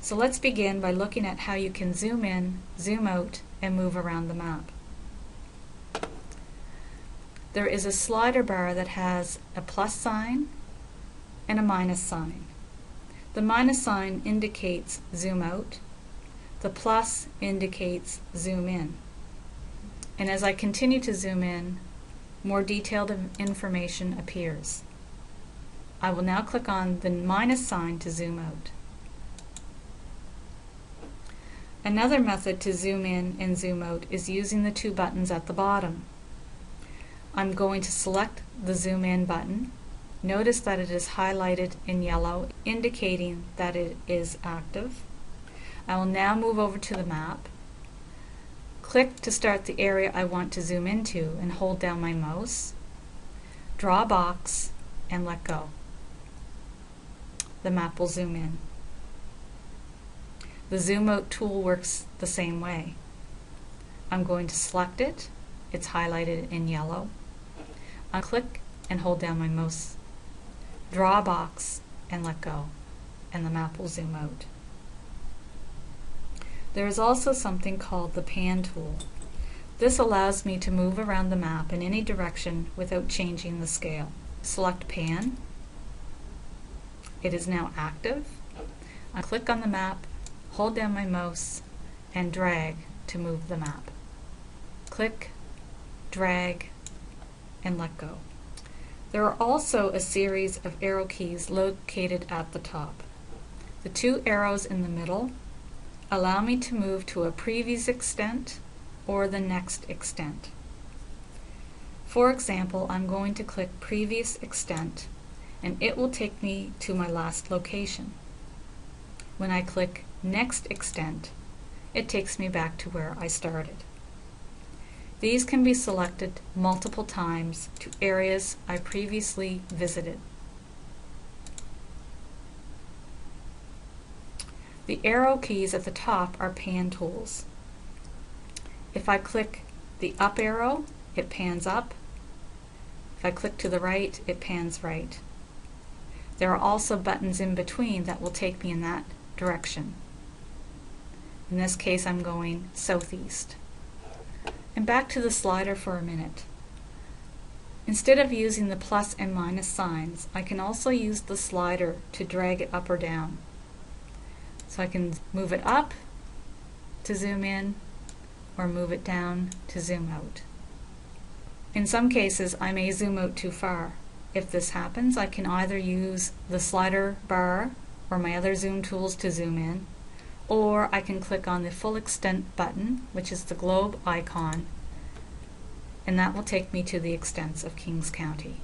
So let's begin by looking at how you can zoom in, zoom out, and move around the map. There is a slider bar that has a plus sign and a minus sign. The minus sign indicates zoom out. The plus indicates zoom in. And as I continue to zoom in, more detailed information appears. I will now click on the minus sign to zoom out. Another method to zoom in and zoom out is using the two buttons at the bottom. I'm going to select the zoom in button. Notice that it is highlighted in yellow, indicating that it is active. I will now move over to the map. Click to start the area I want to zoom into and hold down my mouse. Draw a box and let go. The map will zoom in. The zoom out tool works the same way. I'm going to select it. It's highlighted in yellow. I'll click and hold down my mouse. Draw a box and let go, and the map will zoom out. There is also something called the pan tool. This allows me to move around the map in any direction without changing the scale. Select pan. It is now active. I click on the map, hold down my mouse, and drag to move the map. Click, drag, and let go. There are also a series of arrow keys located at the top. The two arrows in the middle allow me to move to a previous extent or the next extent. For example, I'm going to click previous extent and it will take me to my last location. When I click next extent, it takes me back to where I started. These can be selected multiple times to areas I previously visited. The arrow keys at the top are pan tools. If I click the up arrow, it pans up. If I click to the right, it pans right. There are also buttons in between that will take me in that direction. In this case, I'm going southeast. And back to the slider for a minute. Instead of using the plus and minus signs, I can also use the slider to drag it up or down. So I can move it up to zoom in or move it down to zoom out. In some cases, I may zoom out too far. If this happens, I can either use the slider bar or my other zoom tools to zoom in, or I can click on the full extent button, which is the globe icon, and that will take me to the extents of Kings County.